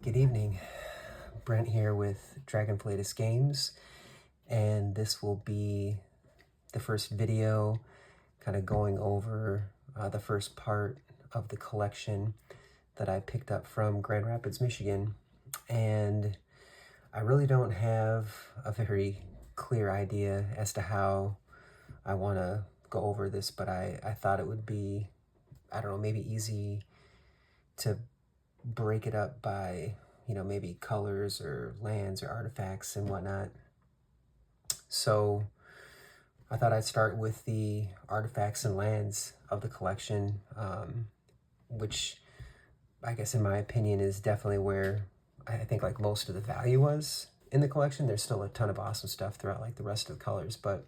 Good evening. Brent here with Dragonflatus Games, and this will be the first video kind of going over the first part of the collection that I picked up from Grand Rapids, Michigan. And I really don't have a very clear idea as to how I want to go over this, but I thought it would be, I don't know, maybe easy to break it up by, maybe colors or lands or artifacts and whatnot. So I thought I'd start with the artifacts and lands of the collection, which I guess in my opinion is definitely where I think like most of the value was in the collection. There's still a ton of awesome stuff throughout like the rest of the colors, but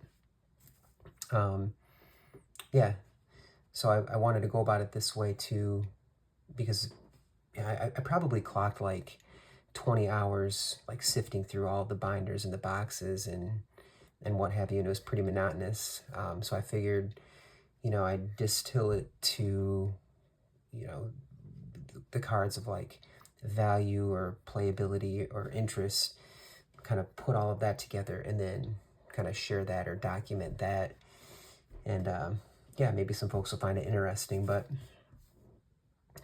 yeah. So I wanted to go about it this way too, because I probably clocked like 20 hours like sifting through all the binders and the boxes and what have you, and it was pretty monotonous. So I figured, I'd distill it to, the cards of like value or playability or interest, kind of put all of that together and then kind of share that or document that. And yeah, maybe some folks will find it interesting, but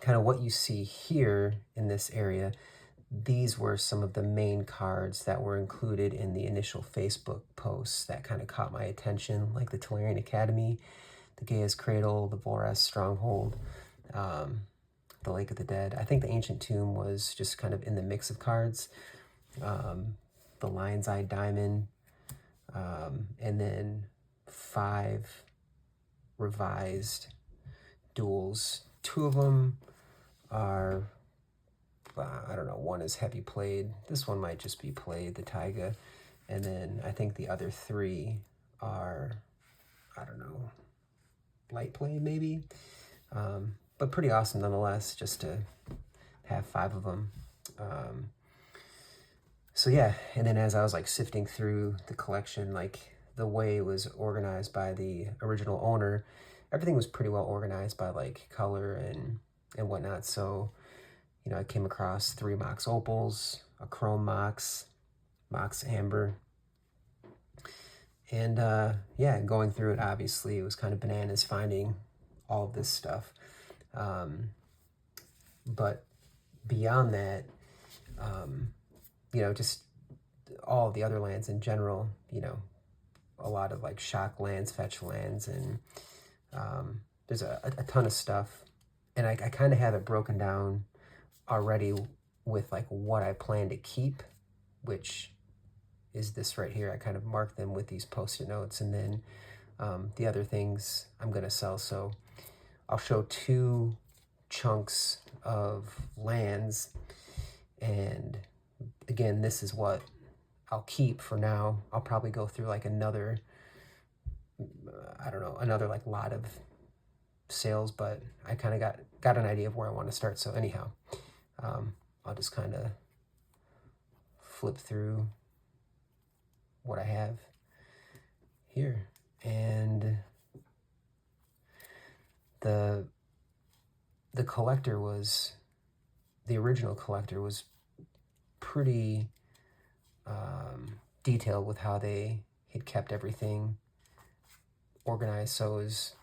kind of what you see here in this area, these were some of the main cards that were included in the initial Facebook posts that kind of caught my attention, like the Tolarian Academy, the Gaia's Cradle, the Voraz Stronghold, the Lake of the Dead. I think the Ancient Tomb was just kind of in the mix of cards. The Lion's Eye Diamond, and then 5 revised duels. 2 of them are, I don't know, one is heavy played. This one might just be played, the Taiga. And then I think the other 3 are, I don't know, light played maybe. But pretty awesome nonetheless, just to have 5 of them. So yeah, and then as I was like sifting through the collection, like the way it was organized by the original owner, everything was pretty well organized by like color and whatnot. So, I came across 3 Mox Opals, a Chrome Mox, Mox Amber. And yeah, going through it, obviously, it was kind of bananas finding all of this stuff. But beyond that, just all of the other lands in general, a lot of like shock lands, fetch lands, and there's a ton of stuff. And I kind of have it broken down already with like what I plan to keep, which is this right here. I kind of mark them with these post-it notes, and then the other things I'm going to sell. So I'll show 2 chunks of lands, and again, this is what I'll keep for now. I'll probably go through like another, I don't know, another like lot of sales, but I kind of got an idea of where I want to start. So anyhow, I'll just kind of flip through what I have here. And the collector was, the original collector was pretty detailed with how they had kept everything organized. So it was,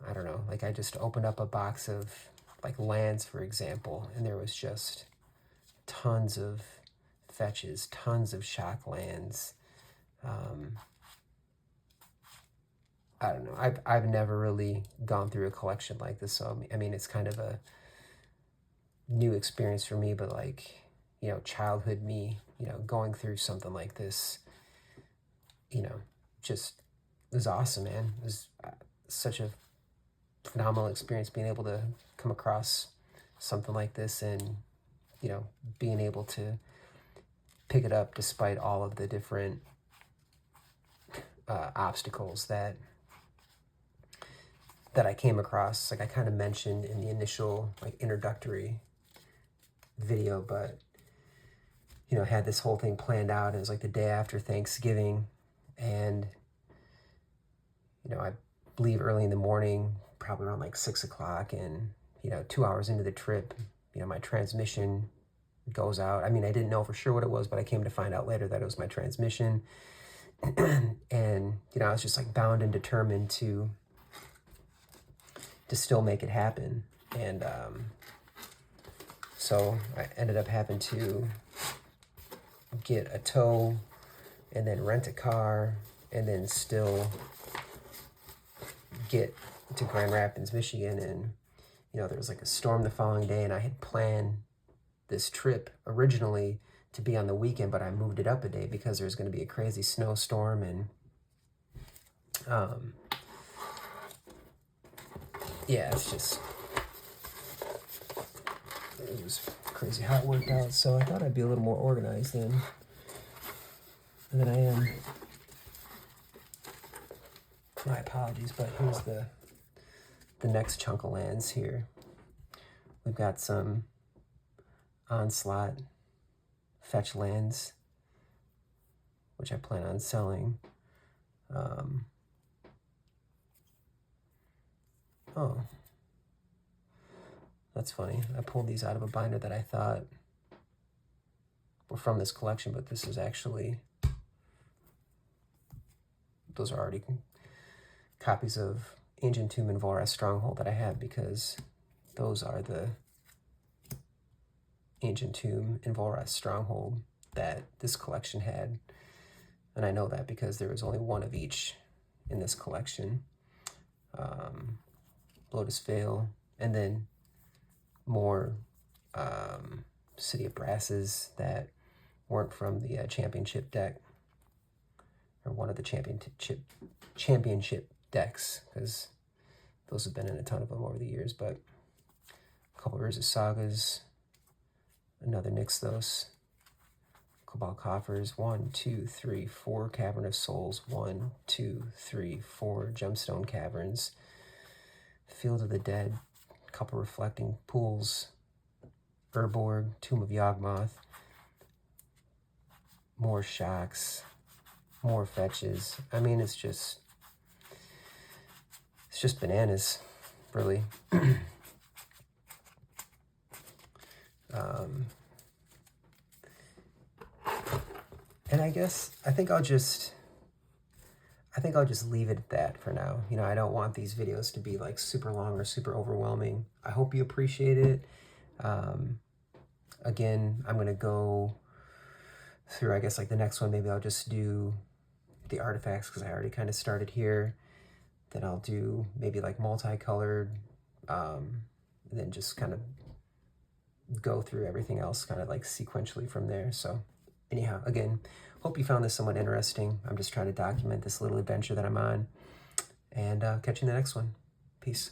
I don't know, like I just opened up a box of like lands, for example, and there was just tons of fetches, tons of shock lands. I don't know. I've never really gone through a collection like this, so I mean, it's kind of a new experience for me. But like, childhood me, going through something like this, just it was awesome, man. It was such a phenomenal experience being able to come across something like this and, being able to pick it up despite all of the different obstacles that I came across. Like I kind of mentioned in the initial like introductory video, but I had this whole thing planned out. It was like the day after Thanksgiving, and I leave early in the morning, probably around like 6 o'clock, and 2 hours into the trip, my transmission goes out. I mean, I didn't know for sure what it was, but I came to find out later that it was my transmission. And, you know, I was just like bound and determined to still make it happen. And so I ended up having to get a tow and then rent a car and then still get to Grand Rapids, Michigan. And, you know, there was like a storm the following day, and I had planned this trip originally to be on the weekend, but I moved it up a day because there's going to be a crazy snowstorm. And yeah, it's just, it was crazy how it worked out. So I thought I'd be a little more organized than I am. My apologies, but here's the next chunk of lands here. We've got some onslaught fetch lands, which I plan on selling. Oh, that's funny. I pulled these out of a binder that I thought were from this collection, but this is actually, those are already copies of Ancient Tomb and Vorath Stronghold that I have, because those are the Ancient Tomb and Vorath Stronghold that this collection had. And I know that because there was only one of each in this collection. Lotus Vale, and then more City of Brasses that weren't from the championship deck, or one of the championship decks, because those have been in a ton of them over the years. But a couple of Rivers of Sagas, another Nixthos, Cabal Coffers, 1, 2, 3, 4 Cavern of Souls, 1, 2, 3, 4 Gemstone Caverns, Field of the Dead, a couple Reflecting Pools, Urborg, Tomb of Yawgmoth, more Shocks, more fetches. I mean, it's just bananas, really. And I think I'll just leave it at that for now. You know, I don't want these videos to be like super long or super overwhelming. I hope you appreciate it. Again, I'm going to go through, I guess, like the next one. Maybe I'll just do the artifacts, because I already kind of started here. Then I'll do maybe like multicolored, and then just kind of go through everything else kind of like sequentially from there. So anyhow, again, hope you found this somewhat interesting. I'm just trying to document this little adventure that I'm on. And catch you in the next one. Peace.